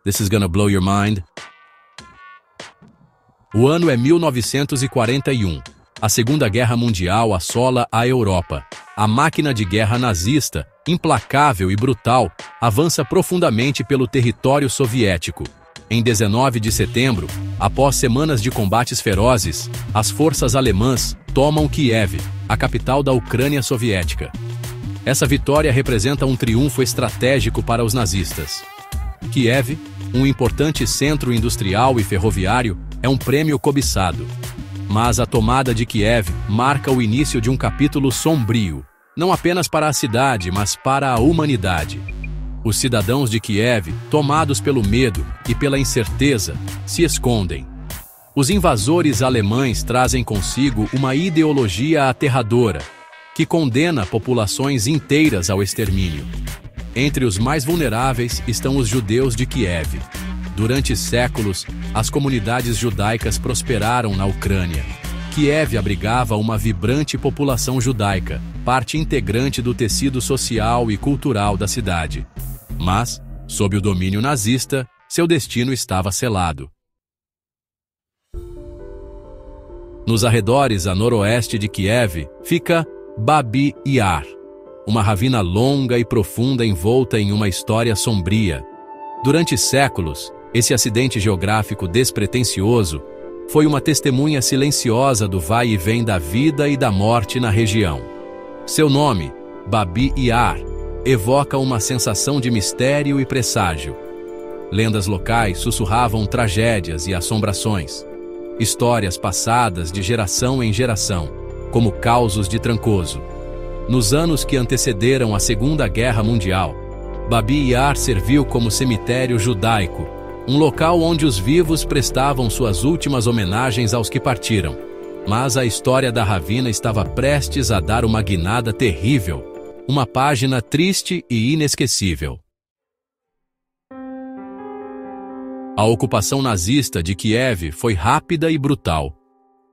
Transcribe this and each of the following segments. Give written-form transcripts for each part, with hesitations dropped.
This is gonna blow your mind. O ano é 1941. A Segunda Guerra Mundial assola a Europa. A máquina de guerra nazista, implacável e brutal, avança profundamente pelo território soviético. Em 19 de setembro, após semanas de combates ferozes, as forças alemãs tomam Kiev, a capital da Ucrânia soviética. Essa vitória representa um triunfo estratégico para os nazistas. Kiev, um importante centro industrial e ferroviário, é um prêmio cobiçado. Mas a tomada de Kiev marca o início de um capítulo sombrio, não apenas para a cidade, mas para a humanidade. Os cidadãos de Kiev, tomados pelo medo e pela incerteza, se escondem. Os invasores alemães trazem consigo uma ideologia aterradora, que condena populações inteiras ao extermínio. Entre os mais vulneráveis estão os judeus de Kiev. Durante séculos, as comunidades judaicas prosperaram na Ucrânia. Kiev abrigava uma vibrante população judaica, parte integrante do tecido social e cultural da cidade. Mas, sob o domínio nazista, seu destino estava selado. Nos arredores a noroeste de Kiev fica Babi Yar, uma ravina longa e profunda envolta em uma história sombria. Durante séculos, esse acidente geográfico despretensioso foi uma testemunha silenciosa do vai e vem da vida e da morte na região. Seu nome, Babi Yar, evoca uma sensação de mistério e presságio. Lendas locais sussurravam tragédias e assombrações. Histórias passadas de geração em geração, como causos de Trancoso. Nos anos que antecederam a Segunda Guerra Mundial, Babi Yar serviu como cemitério judaico, um local onde os vivos prestavam suas últimas homenagens aos que partiram. Mas a história da ravina estava prestes a dar uma guinada terrível, uma página triste e inesquecível. A ocupação nazista de Kiev foi rápida e brutal.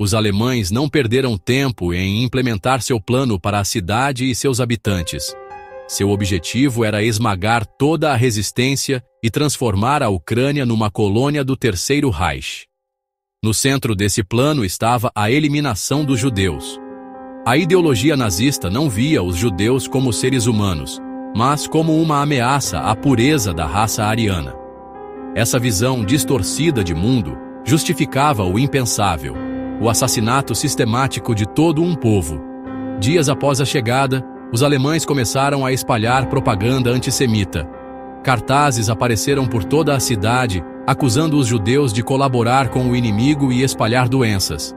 Os alemães não perderam tempo em implementar seu plano para a cidade e seus habitantes. Seu objetivo era esmagar toda a resistência e transformar a Ucrânia numa colônia do Terceiro Reich. No centro desse plano estava a eliminação dos judeus. A ideologia nazista não via os judeus como seres humanos, mas como uma ameaça à pureza da raça ariana. Essa visão distorcida de mundo justificava o impensável, o assassinato sistemático de todo um povo. Dias após a chegada, os alemães começaram a espalhar propaganda antissemita. Cartazes apareceram por toda a cidade, acusando os judeus de colaborar com o inimigo e espalhar doenças.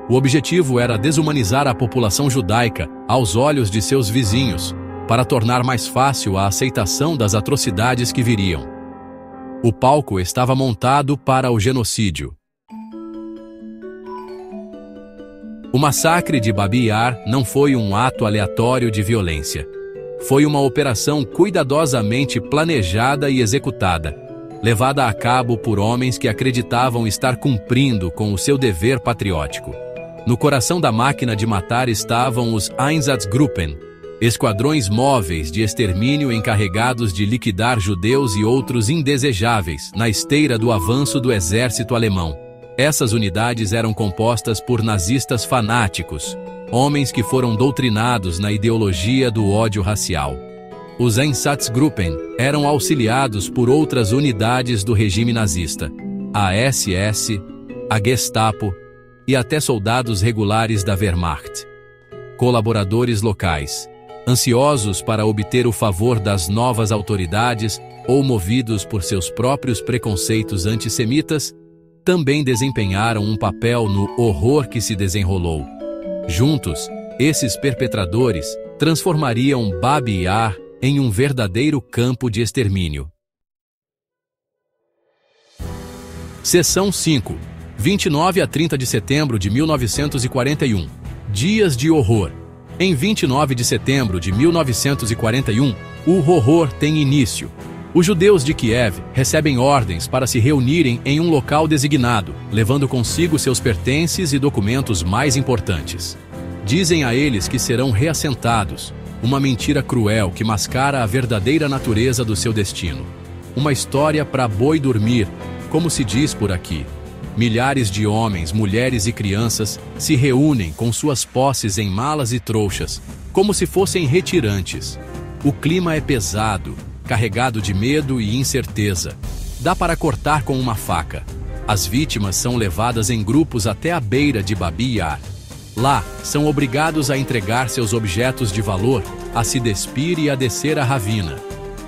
O objetivo era desumanizar a população judaica aos olhos de seus vizinhos, para tornar mais fácil a aceitação das atrocidades que viriam. O palco estava montado para o genocídio. O massacre de Babi Yar não foi um ato aleatório de violência. Foi uma operação cuidadosamente planejada e executada, levada a cabo por homens que acreditavam estar cumprindo com o seu dever patriótico. No coração da máquina de matar estavam os Einsatzgruppen, esquadrões móveis de extermínio encarregados de liquidar judeus e outros indesejáveis na esteira do avanço do exército alemão. Essas unidades eram compostas por nazistas fanáticos, homens que foram doutrinados na ideologia do ódio racial. Os Einsatzgruppen eram auxiliados por outras unidades do regime nazista, a SS, a Gestapo e até soldados regulares da Wehrmacht. Colaboradores locais, ansiosos para obter o favor das novas autoridades ou movidos por seus próprios preconceitos antissemitas, também desempenharam um papel no horror que se desenrolou. Juntos, esses perpetradores transformariam Babi Yar em um verdadeiro campo de extermínio. Seção 5. 29 a 30 de setembro de 1941. Dias de horror. Em 29 de setembro de 1941, o horror tem início. Os judeus de Kiev recebem ordens para se reunirem em um local designado, levando consigo seus pertences e documentos mais importantes. Dizem a eles que serão reassentados, uma mentira cruel que mascara a verdadeira natureza do seu destino. uma história para boi dormir, como se diz por aqui. Milhares de homens, mulheres e crianças se reúnem com suas posses em malas e trouxas, como se fossem retirantes. O clima é pesado, carregado de medo e incerteza. Dá para cortar com uma faca. As vítimas são levadas em grupos até a beira de Babi Yar. Lá, são obrigados a entregar seus objetos de valor, a se despir e a descer a ravina.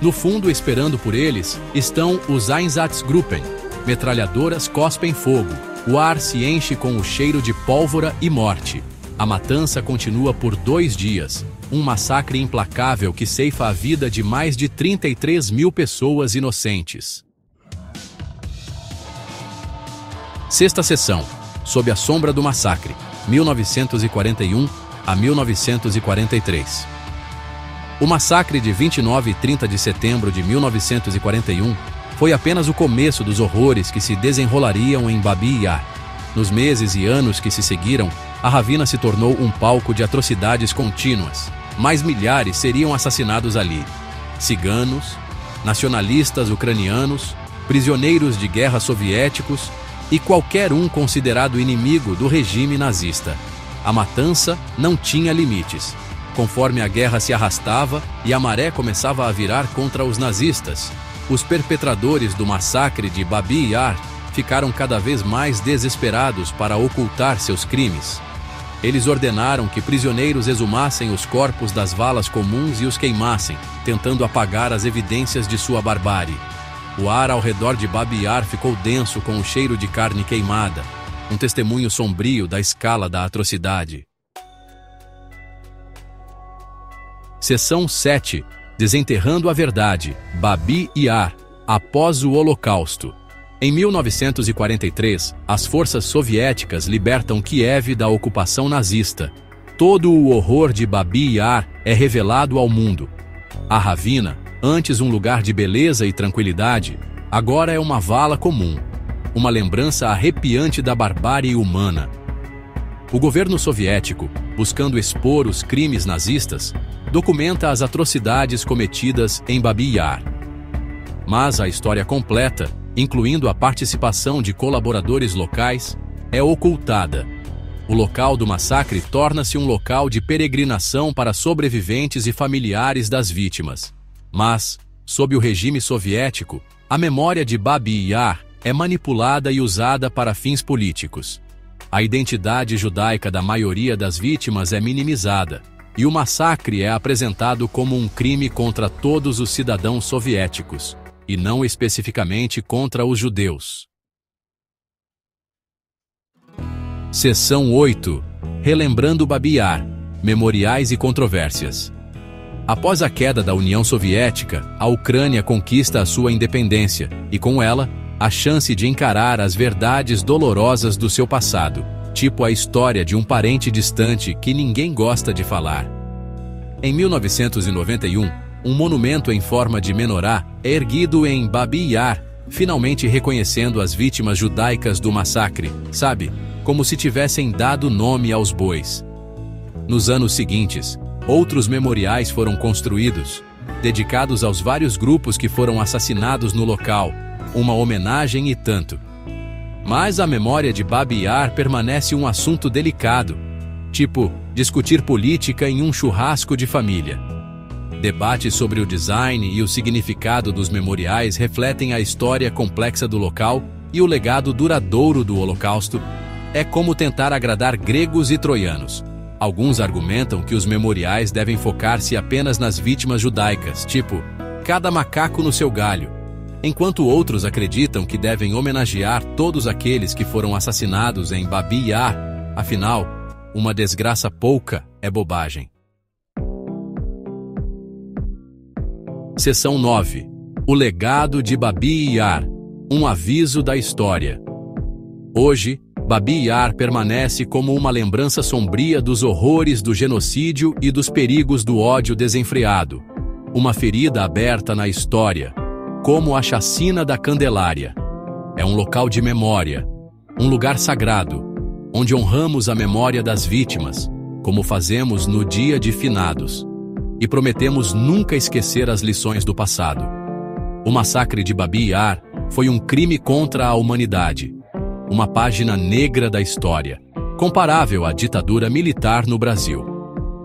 No fundo, esperando por eles, estão os Einsatzgruppen. Metralhadoras cospem fogo. O ar se enche com o cheiro de pólvora e morte. A matança continua por 2 dias. Um massacre implacável que ceifa a vida de mais de 33 mil pessoas inocentes. Sexta sessão. Sob a sombra do massacre. 1941 a 1943. O massacre de 29 e 30 de setembro de 1941 foi apenas o começo dos horrores que se desenrolariam em Babi Yar. Nos meses e anos que se seguiram, a ravina se tornou um palco de atrocidades contínuas. Mais milhares seriam assassinados ali. Ciganos, nacionalistas ucranianos, prisioneiros de guerra soviéticos e qualquer um considerado inimigo do regime nazista. A matança não tinha limites. Conforme a guerra se arrastava e a maré começava a virar contra os nazistas, os perpetradores do massacre de Babi Yar ficaram cada vez mais desesperados para ocultar seus crimes. Eles ordenaram que prisioneiros exumassem os corpos das valas comuns e os queimassem, tentando apagar as evidências de sua barbárie. O ar ao redor de Babi Yar ficou denso com o cheiro de carne queimada, um testemunho sombrio da escala da atrocidade. Seção 7. Desenterrando a verdade. Babi Yar, após o Holocausto. Em 1943, as forças soviéticas libertam Kiev da ocupação nazista. Todo o horror de Babi Yar é revelado ao mundo. A ravina, antes um lugar de beleza e tranquilidade, agora é uma vala comum, uma lembrança arrepiante da barbárie humana. O governo soviético, buscando expor os crimes nazistas, documenta as atrocidades cometidas em Babi Yar. Mas a história completa, incluindo a participação de colaboradores locais, é ocultada. O local do massacre torna-se um local de peregrinação para sobreviventes e familiares das vítimas. Mas, sob o regime soviético, a memória de Babi Yar é manipulada e usada para fins políticos. A identidade judaica da maioria das vítimas é minimizada, e o massacre é apresentado como um crime contra todos os cidadãos soviéticos, e não especificamente contra os judeus. Seção 8. Relembrando Babi Yar, memoriais e controvérsias. Após a queda da União Soviética, a Ucrânia conquista a sua independência e, com ela, a chance de encarar as verdades dolorosas do seu passado, tipo a história de um parente distante que ninguém gosta de falar. Em 1991, um monumento em forma de menorá é erguido em Babi Yar, finalmente reconhecendo as vítimas judaicas do massacre, sabe? Como se tivessem dado nome aos bois. Nos anos seguintes, outros memoriais foram construídos, dedicados aos vários grupos que foram assassinados no local, uma homenagem e tanto. Mas a memória de Babi Yar permanece um assunto delicado, tipo discutir política em um churrasco de família. Debates sobre o design e o significado dos memoriais refletem a história complexa do local e o legado duradouro do Holocausto. É como tentar agradar gregos e troianos. Alguns argumentam que os memoriais devem focar-se apenas nas vítimas judaicas, tipo, cada macaco no seu galho, enquanto outros acreditam que devem homenagear todos aqueles que foram assassinados em Babi Yar. Afinal, uma desgraça pouca é bobagem. Seção 9. O legado de Babi Yar, um aviso da história. Hoje, Babi Yar permanece como uma lembrança sombria dos horrores do genocídio e dos perigos do ódio desenfreado. Uma ferida aberta na história, como a chacina da Candelária. É um local de memória, um lugar sagrado, onde honramos a memória das vítimas, como fazemos no Dia de Finados, e prometemos nunca esquecer as lições do passado. O massacre de Babi Yar foi um crime contra a humanidade, uma página negra da história, comparável à ditadura militar no Brasil.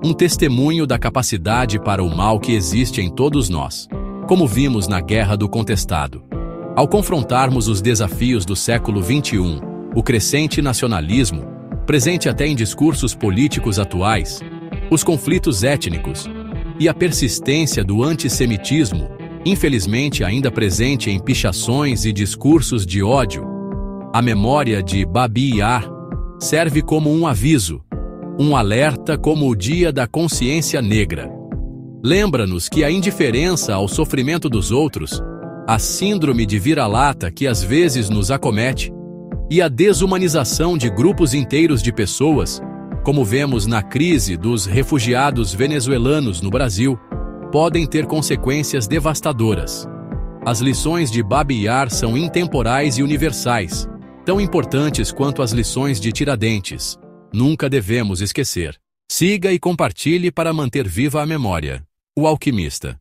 Um testemunho da capacidade para o mal que existe em todos nós, como vimos na Guerra do Contestado. Ao confrontarmos os desafios do século XXI, o crescente nacionalismo, presente até em discursos políticos atuais, os conflitos étnicos e a persistência do antissemitismo, infelizmente ainda presente em pichações e discursos de ódio, a memória de Babi Yar serve como um aviso, um alerta como o Dia da Consciência Negra. Lembra-nos que a indiferença ao sofrimento dos outros, a síndrome de vira-lata que às vezes nos acomete, e a desumanização de grupos inteiros de pessoas, como vemos na crise dos refugiados venezuelanos no Brasil, podem ter consequências devastadoras. As lições de Babi Yar são intemporais e universais, tão importantes quanto as lições de Tiradentes. Nunca devemos esquecer. Siga e compartilhe para manter viva a memória. O Alquimista.